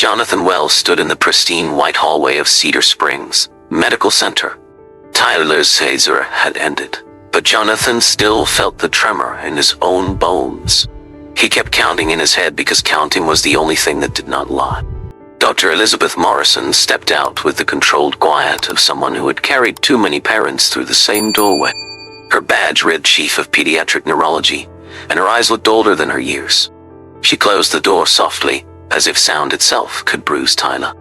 Jonathan Wells stood in the pristine white hallway of Cedar Springs Medical Center. Tyler's seizure had ended, but Jonathan still felt the tremor in his own bones. He kept counting in his head because counting was the only thing that did not lie. Dr. Elizabeth Morrison stepped out with the controlled quiet of someone who had carried too many parents through the same doorway. Her badge read Chief of Pediatric Neurology, and her eyes looked older than her years. She closed the door softly, as if sound itself could bruise Tyler.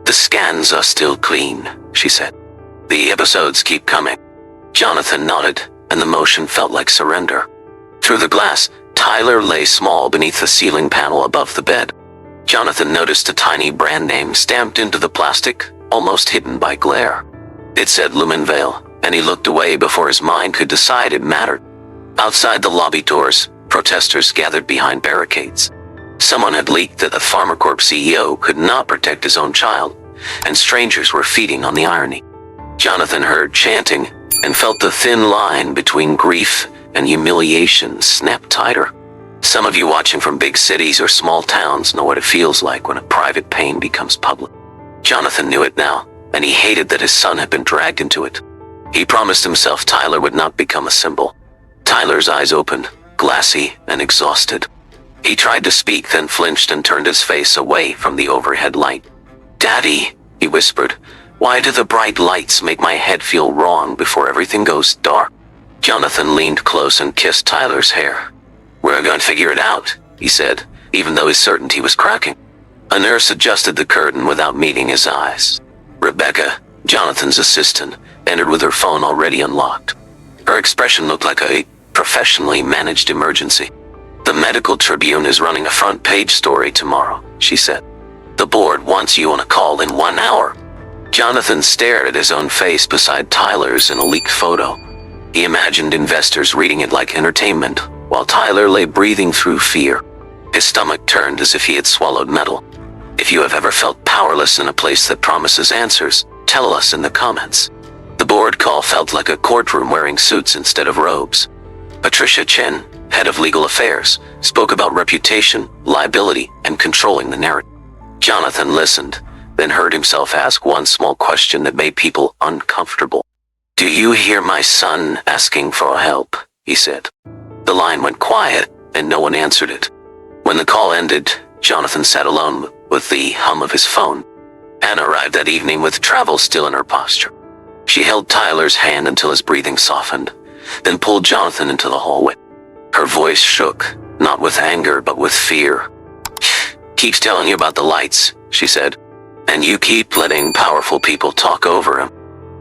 "The scans are still clean," she said. "The episodes keep coming." Jonathan nodded, and the motion felt like surrender. Through the glass, Tyler lay small beneath the ceiling panel above the bed. Jonathan noticed a tiny brand name stamped into the plastic, almost hidden by glare. It said Lumenvale, and he looked away before his mind could decide it mattered. Outside the lobby doors, protesters gathered behind barricades. Someone had leaked that the PharmaCorp CEO could not protect his own child, and strangers were feeding on the irony. Jonathan heard chanting and felt the thin line between grief and humiliation snap tighter. Some of you watching from big cities or small towns know what it feels like when a private pain becomes public. Jonathan knew it now, and he hated that his son had been dragged into it. He promised himself Tyler would not become a symbol. Tyler's eyes opened, glassy and exhausted. He tried to speak, then flinched and turned his face away from the overhead light. "Daddy," he whispered, "why do the bright lights make my head feel wrong before everything goes dark?" Jonathan leaned close and kissed Tyler's hair. "We're going to figure it out," he said, even though his certainty was cracking. A nurse adjusted the curtain without meeting his eyes. Rebecca, Jonathan's assistant, entered with her phone already unlocked. Her expression looked like a professionally managed emergency. "The Medical Tribune is running a front-page story tomorrow," she said. "The board wants you on a call in 1 hour." Jonathan stared at his own face beside Tyler's in a leaked photo. He imagined investors reading it like entertainment, while Tyler lay breathing through fear. His stomach turned as if he had swallowed metal. If you have ever felt powerless in a place that promises answers, tell us in the comments. The board call felt like a courtroom wearing suits instead of robes. Patricia Chen, head of legal affairs, spoke about reputation, liability, and controlling the narrative. Jonathan listened, then heard himself ask one small question that made people uncomfortable. "Do you hear my son asking for help?" he said. The line went quiet, and no one answered it. When the call ended, Jonathan sat alone with the hum of his phone. Anna arrived that evening with travel still in her posture. She held Tyler's hand until his breathing softened, then pulled Jonathan into the hallway. Her voice shook, not with anger, but with fear. "Keeps telling you about the lights," she said, "and you keep letting powerful people talk over him."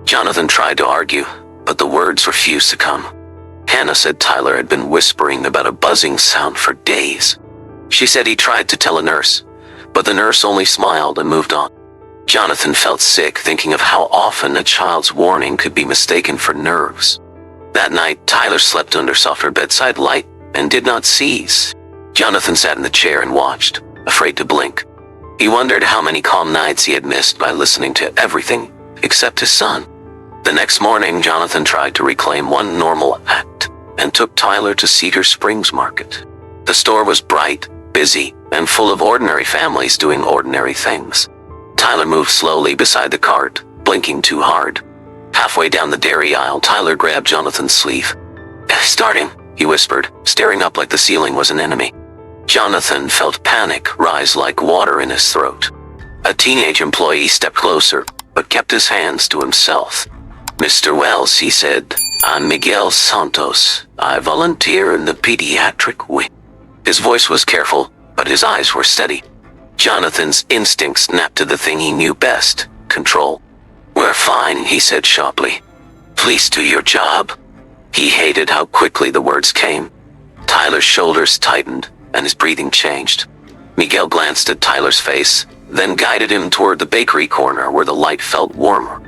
Jonathan tried to argue, but the words refused to come. Hannah said Tyler had been whispering about a buzzing sound for days. She said he tried to tell a nurse, but the nurse only smiled and moved on. Jonathan felt sick thinking of how often a child's warning could be mistaken for nerves. That night, Tyler slept under softer bedside light and did not seize. Jonathan sat in the chair and watched, afraid to blink. He wondered how many calm nights he had missed by listening to everything except his son. The next morning, Jonathan tried to reclaim one normal act and took Tyler to Cedar Springs Market. The store was bright, busy, and full of ordinary families doing ordinary things. Tyler moved slowly beside the cart, blinking too hard. Halfway down the dairy aisle, Tyler grabbed Jonathan's sleeve. "Start him," he whispered, staring up like the ceiling was an enemy. Jonathan felt panic rise like water in his throat. A teenage employee stepped closer, but kept his hands to himself. "Mr. Wells," he said, "I'm Miguel Santos. I volunteer in the pediatric wing." His voice was careful, but his eyes were steady. Jonathan's instinct snapped to the thing he knew best, control. "We're fine," he said sharply. "Please do your job." He hated how quickly the words came. Tyler's shoulders tightened, and his breathing changed. Miguel glanced at Tyler's face, then guided him toward the bakery corner where the light felt warmer.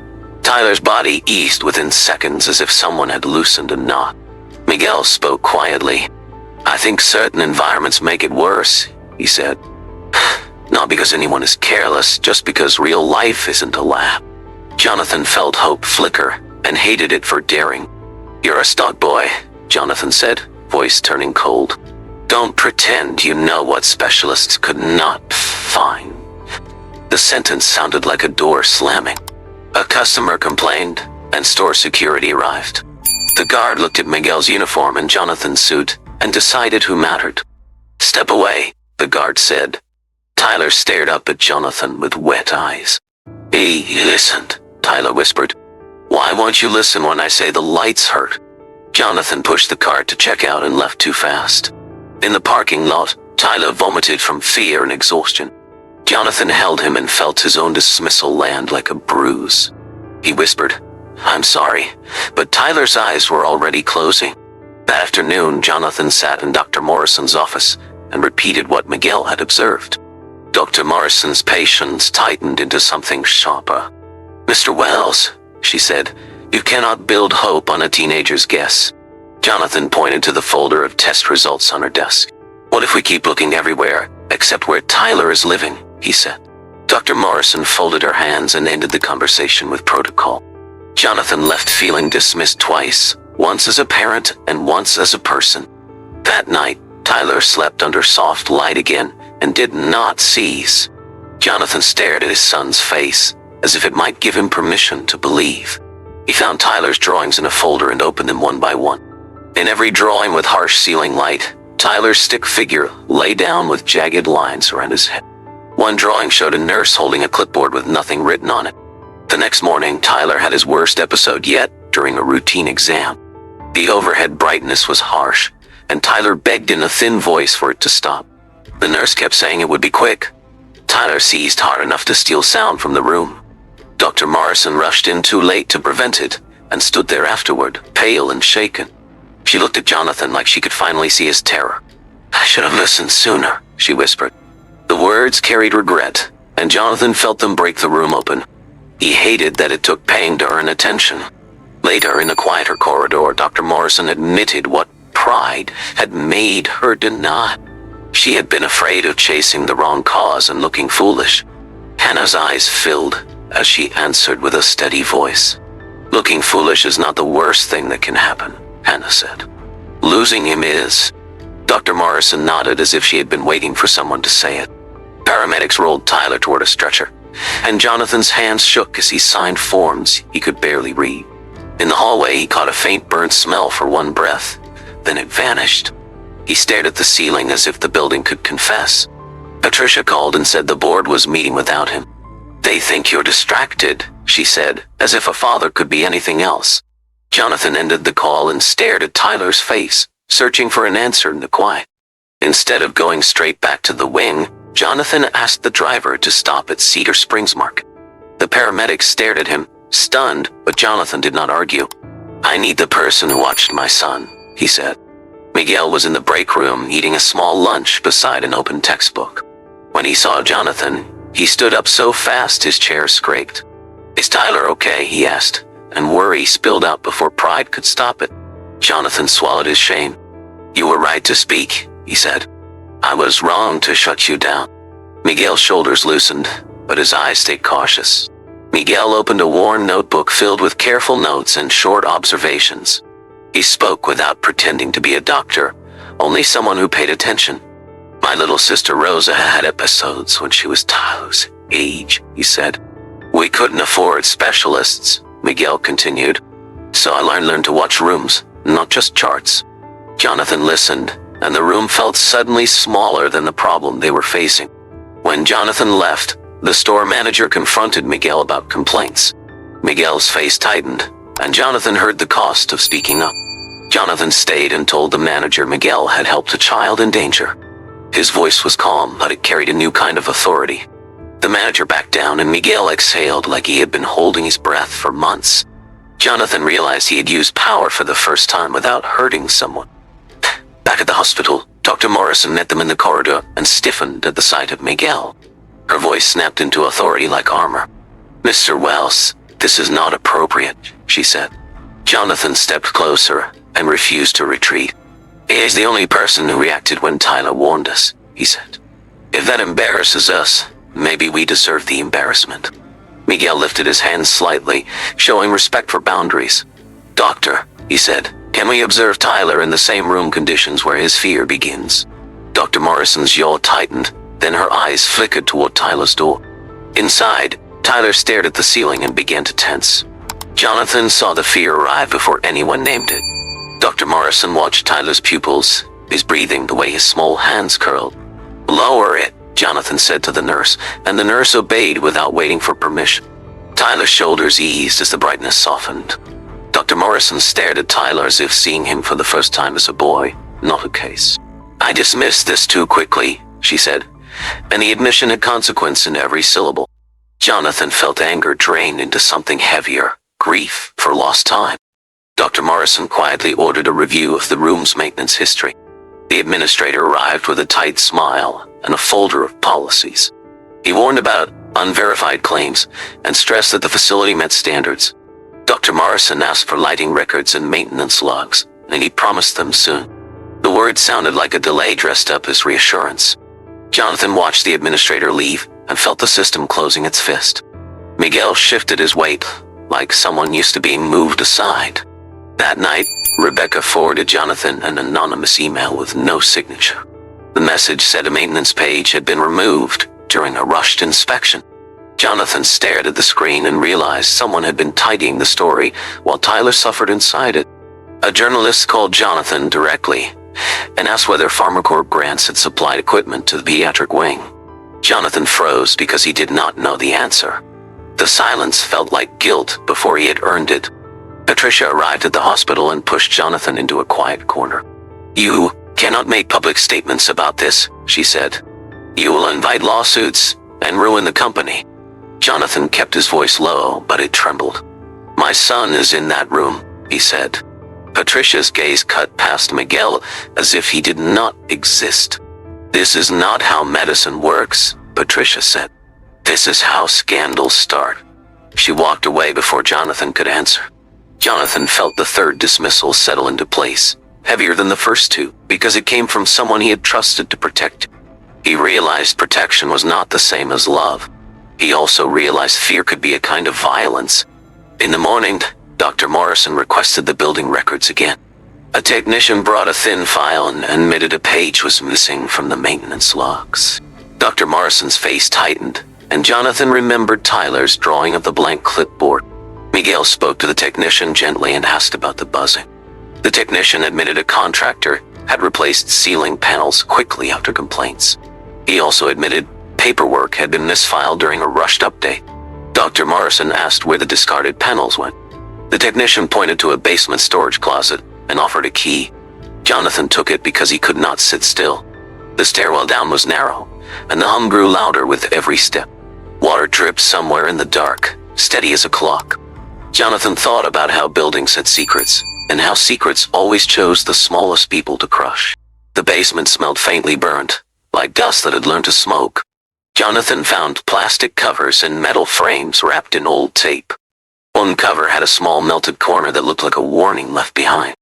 Tyler's body eased within seconds as if someone had loosened a knot. Miguel spoke quietly. "I think certain environments make it worse," he said. "Not because anyone is careless, just because real life isn't a lab." Jonathan felt hope flicker and hated it for daring. "You're a stock boy," Jonathan said, voice turning cold. "Don't pretend you know what specialists could not find." The sentence sounded like a door slamming. A customer complained, and store security arrived. The guard looked at Miguel's uniform and Jonathan's suit and decided who mattered. "Step away," the guard said. Tyler stared up at Jonathan with wet eyes. "He listened," Tyler whispered. "Why won't you listen when I say the lights hurt?" Jonathan pushed the car to check out and left too fast. In the parking lot, Tyler vomited from fear and exhaustion. Jonathan held him and felt his own dismissal land like a bruise. He whispered, "I'm sorry," but Tyler's eyes were already closing. That afternoon, Jonathan sat in Dr. Morrison's office and repeated what Miguel had observed. Dr. Morrison's patience tightened into something sharper. "Mr. Wells," she said, "you cannot build hope on a teenager's guess." Jonathan pointed to the folder of test results on her desk. "What if we keep looking everywhere, except where Tyler is living?" he said. Dr. Morrison folded her hands and ended the conversation with protocol. Jonathan left feeling dismissed twice, once as a parent and once as a person. That night, Tyler slept under soft light again and did not seize. Jonathan stared at his son's face, as if it might give him permission to believe. He found Tyler's drawings in a folder and opened them one by one. In every drawing with harsh ceiling light, Tyler's stick figure lay down with jagged lines around his head. One drawing showed a nurse holding a clipboard with nothing written on it. The next morning, Tyler had his worst episode yet during a routine exam. The overhead brightness was harsh, and Tyler begged in a thin voice for it to stop. The nurse kept saying it would be quick. Tyler seized hard enough to steal sound from the room. Dr. Morrison rushed in too late to prevent it and stood there afterward, pale and shaken. She looked at Jonathan like she could finally see his terror. "I should have listened sooner," she whispered. The words carried regret, and Jonathan felt them break the room open. He hated that it took pain to earn attention. Later, in a quieter corridor, Dr. Morrison admitted what pride had made her deny. She had been afraid of chasing the wrong cause and looking foolish. Hannah's eyes filled as she answered with a steady voice. "Looking foolish is not the worst thing that can happen," Hannah said. "Losing him is." Dr. Morrison nodded as if she had been waiting for someone to say it. Paramedics rolled Tyler toward a stretcher, and Jonathan's hands shook as he signed forms he could barely read. In the hallway, he caught a faint burnt smell for one breath. Then it vanished. He stared at the ceiling as if the building could confess. Patricia called and said the board was meeting without him. "They think you're distracted," she said, as if a father could be anything else. Jonathan ended the call and stared at Tyler's face, searching for an answer in the quiet. Instead of going straight back to the wing, Jonathan asked the driver to stop at Cedar Springs Market. The paramedics stared at him, stunned, but Jonathan did not argue. "I need the person who watched my son," he said. Miguel was in the break room eating a small lunch beside an open textbook. When he saw Jonathan, he stood up so fast his chair scraped. "Is Tyler okay?" he asked, and worry spilled out before pride could stop it. Jonathan swallowed his shame. "You were right to speak," he said. "I was wrong to shut you down." Miguel's shoulders loosened, but his eyes stayed cautious. Miguel opened a worn notebook filled with careful notes and short observations. He spoke without pretending to be a doctor, only someone who paid attention. "My little sister Rosa had episodes when she was Tyler's age," he said. "We couldn't afford specialists," Miguel continued. "So I learned to watch rooms, not just charts." Jonathan listened, and the room felt suddenly smaller than the problem they were facing. When Jonathan left, the store manager confronted Miguel about complaints. Miguel's face tightened, and Jonathan heard the cost of speaking up. Jonathan stayed and told the manager Miguel had helped a child in danger. His voice was calm, but it carried a new kind of authority. The manager backed down, and Miguel exhaled like he had been holding his breath for months. Jonathan realized he had used power for the first time without hurting someone. Back at the hospital, Dr. Morrison met them in the corridor and stiffened at the sight of Miguel. Her voice snapped into authority like armor. "Mr. Wells, this is not appropriate," she said. Jonathan stepped closer and refused to retreat. "He is the only person who reacted when Tyler warned us," he said. "If that embarrasses us, maybe we deserve the embarrassment." Miguel lifted his hands slightly, showing respect for boundaries. "Doctor," he said, "can we observe Tyler in the same room conditions where his fear begins?" Dr. Morrison's jaw tightened, then her eyes flickered toward Tyler's door. Inside, Tyler stared at the ceiling and began to tense. Jonathan saw the fear arrive before anyone named it. Dr. Morrison watched Tyler's pupils, his breathing, the way his small hands curled. "Lower it," Jonathan said to the nurse, and the nurse obeyed without waiting for permission. Tyler's shoulders eased as the brightness softened. Dr. Morrison stared at Tyler as if seeing him for the first time as a boy, not a case. "I dismissed this too quickly," she said, and the admission had consequence in every syllable. Jonathan felt anger drain into something heavier, grief for lost time. Dr. Morrison quietly ordered a review of the room's maintenance history. The administrator arrived with a tight smile and a folder of policies. He warned about unverified claims and stressed that the facility met standards. Dr. Morrison asked for lighting records and maintenance logs, and he promised them soon. The words sounded like a delay dressed up as reassurance. Jonathan watched the administrator leave and felt the system closing its fist. Miguel shifted his weight, like someone used to being moved aside. That night, Rebecca forwarded Jonathan an anonymous email with no signature. The message said a maintenance page had been removed during a rushed inspection. Jonathan stared at the screen and realized someone had been tidying the story while Tyler suffered inside it. A journalist called Jonathan directly and asked whether PharmaCorp grants had supplied equipment to the pediatric wing. Jonathan froze because he did not know the answer. The silence felt like guilt before he had earned it. Patricia arrived at the hospital and pushed Jonathan into a quiet corner. "You cannot make public statements about this," she said. "You will invite lawsuits and ruin the company." Jonathan kept his voice low, but it trembled. "My son is in that room," he said. Patricia's gaze cut past Miguel as if he did not exist. "This is not how medicine works," Patricia said. "This is how scandals start." She walked away before Jonathan could answer. Jonathan felt the third dismissal settle into place, heavier than the first two, because it came from someone he had trusted to protect him. He realized protection was not the same as love. He also realized fear could be a kind of violence. In the morning, Dr. Morrison requested the building records again. A technician brought a thin file and admitted a page was missing from the maintenance logs. Dr. Morrison's face tightened, and Jonathan remembered Tyler's drawing of the blank clipboard. Miguel spoke to the technician gently and asked about the buzzing. The technician admitted a contractor had replaced ceiling panels quickly after complaints. He also admitted paperwork had been misfiled during a rushed update. Dr. Morrison asked where the discarded panels went. The technician pointed to a basement storage closet and offered a key. Jonathan took it because he could not sit still. The stairwell down was narrow, and the hum grew louder with every step. Water dripped somewhere in the dark, steady as a clock. Jonathan thought about how buildings had secrets, and how secrets always chose the smallest people to crush. The basement smelled faintly burnt, like dust that had learned to smoke. Jonathan found plastic covers and metal frames wrapped in old tape. One cover had a small melted corner that looked like a warning left behind.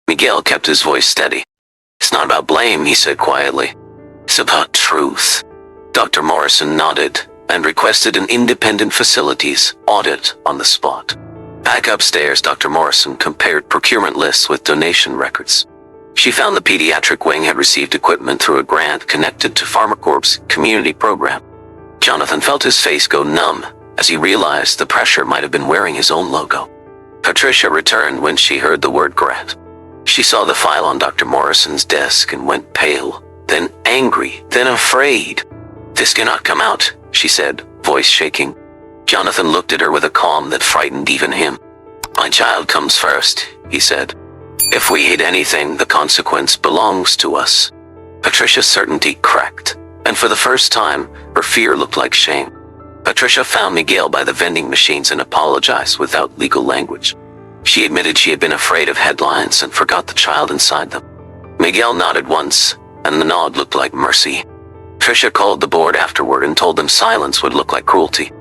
Miguel kept his voice steady. "It's not about blame," he said quietly. "It's about truth." Dr. Morrison nodded and requested an independent facilities audit on the spot. Back upstairs, Dr. Morrison compared procurement lists with donation records. She found the pediatric wing had received equipment through a grant connected to PharmaCorp's community program. Jonathan felt his face go numb as he realized the pressure might have been wearing his own logo. Patricia returned when she heard the word grant. She saw the file on Dr. Morrison's desk and went pale, then angry, then afraid. "This cannot come out," she said, voice shaking. Jonathan looked at her with a calm that frightened even him. "My child comes first," he said. "If we hid anything, the consequence belongs to us." Patricia's certainty cracked, and for the first time, her fear looked like shame. Patricia found Miguel by the vending machines and apologized without legal language. She admitted she had been afraid of headlines and forgot the child inside them. Miguel nodded once, and the nod looked like mercy. Patricia called the board afterward and told them silence would look like cruelty.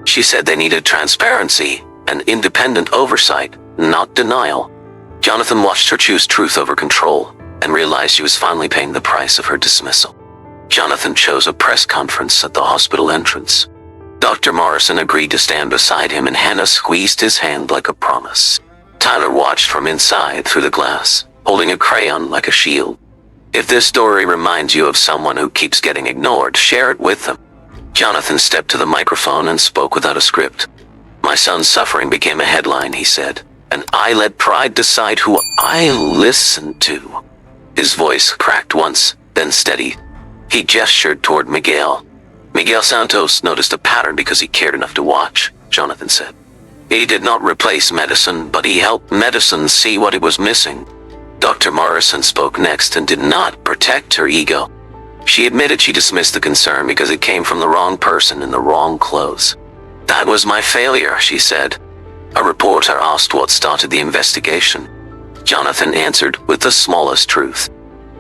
She said they needed transparency and independent oversight, not denial. Jonathan watched her choose truth over control and realized she was finally paying the price of her dismissal. Jonathan chose a press conference at the hospital entrance. Dr. Morrison agreed to stand beside him and Hannah squeezed his hand like a promise. Tyler watched from inside through the glass, holding a crayon like a shield. "If this story reminds you of someone who keeps getting ignored, share it with them." Jonathan stepped to the microphone and spoke without a script. "My son's suffering became a headline," he said, "and I let pride decide who I listen to." His voice cracked once, then steadied. He gestured toward Miguel. "Miguel Santos noticed a pattern because he cared enough to watch," Jonathan said. "He did not replace medicine, but he helped medicine see what it was missing." Dr. Morrison spoke next and did not protect her ego. She admitted she dismissed the concern because it came from the wrong person in the wrong clothes. "That was my failure," she said. A reporter asked what started the investigation. Jonathan answered with the smallest truth.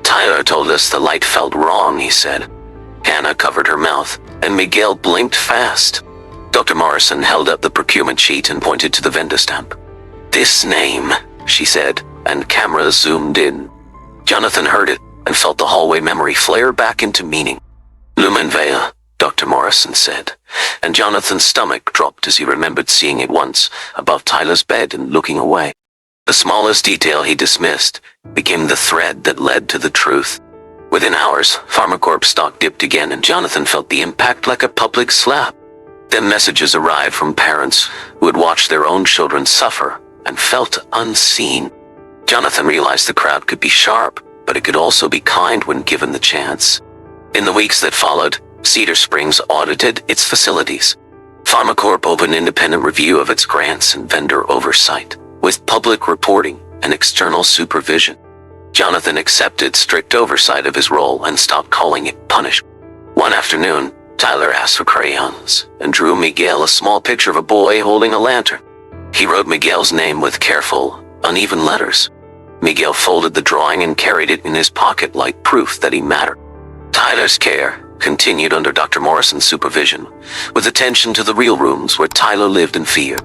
"Tyler told us the light felt wrong," he said. Hannah covered her mouth, and Miguel blinked fast. Dr. Morrison held up the procurement sheet and pointed to the vendor stamp. "This name," she said, and cameras zoomed in. Jonathan heard it and felt the hallway memory flare back into meaning. "Lumenvale," Dr. Morrison said, and Jonathan's stomach dropped as he remembered seeing it once above Tyler's bed and looking away. The smallest detail he dismissed became the thread that led to the truth. Within hours, PharmaCorp's stock dipped again, and Jonathan felt the impact like a public slap. Then messages arrived from parents who had watched their own children suffer and felt unseen. Jonathan realized the crowd could be sharp, but it could also be kind when given the chance. In the weeks that followed, Cedar Springs audited its facilities. PharmaCorp opened an independent review of its grants and vendor oversight, with public reporting and external supervision. Jonathan accepted strict oversight of his role and stopped calling it punishment. One afternoon, Tyler asked for crayons and drew Miguel a small picture of a boy holding a lantern. He wrote Miguel's name with careful, uneven letters. Miguel folded the drawing and carried it in his pocket like proof that he mattered. Tyler's care continued under Dr. Morrison's supervision, with attention to the real rooms where Tyler lived in fear.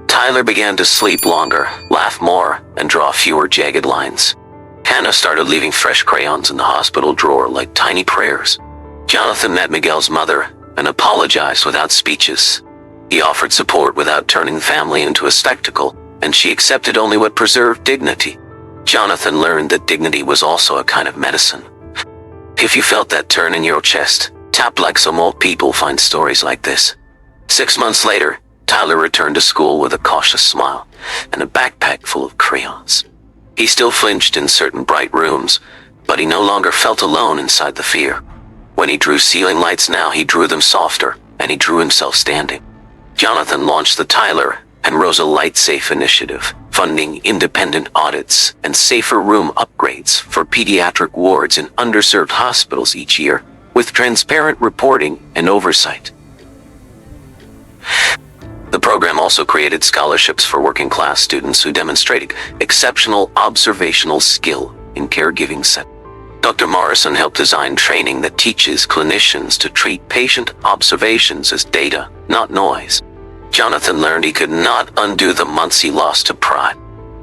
Tyler began to sleep longer, laugh more, and draw fewer jagged lines. Hannah started leaving fresh crayons in the hospital drawer like tiny prayers. Jonathan met Miguel's mother and apologized without speeches. He offered support without turning the family into a spectacle, and she accepted only what preserved dignity. Jonathan learned that dignity was also a kind of medicine. If you felt that turn in your chest, tap like some old people find stories like this. 6 months later, Tyler returned to school with a cautious smile and a backpack full of crayons. He still flinched in certain bright rooms, but he no longer felt alone inside the fear. When he drew ceiling lights now, he drew them softer, and he drew himself standing. Jonathan launched the Tyler and Rosa Light Safe initiative, funding independent audits and safer room upgrades for pediatric wards in underserved hospitals each year, with transparent reporting and oversight. The program also created scholarships for working-class students who demonstrated exceptional observational skill in caregiving settings. Dr. Morrison helped design training that teaches clinicians to treat patient observations as data, not noise. Jonathan learned he could not undo the months he lost to pride,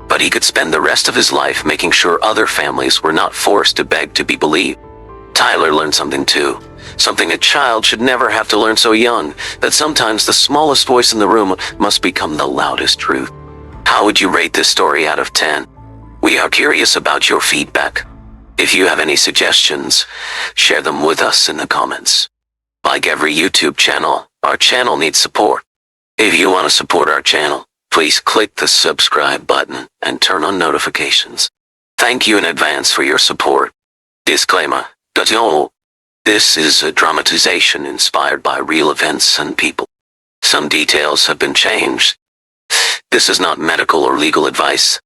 but he could spend the rest of his life making sure other families were not forced to beg to be believed. Tyler learned something too, something a child should never have to learn so young, that sometimes the smallest voice in the room must become the loudest truth. How would you rate this story out of 10? We are curious about your feedback. If you have any suggestions, share them with us in the comments. Like every YouTube channel, our channel needs support. If you want to support our channel, please click the subscribe button and turn on notifications. Thank you in advance for your support. Disclaimer. This is a dramatization inspired by real events and people. Some details have been changed. This is not medical or legal advice.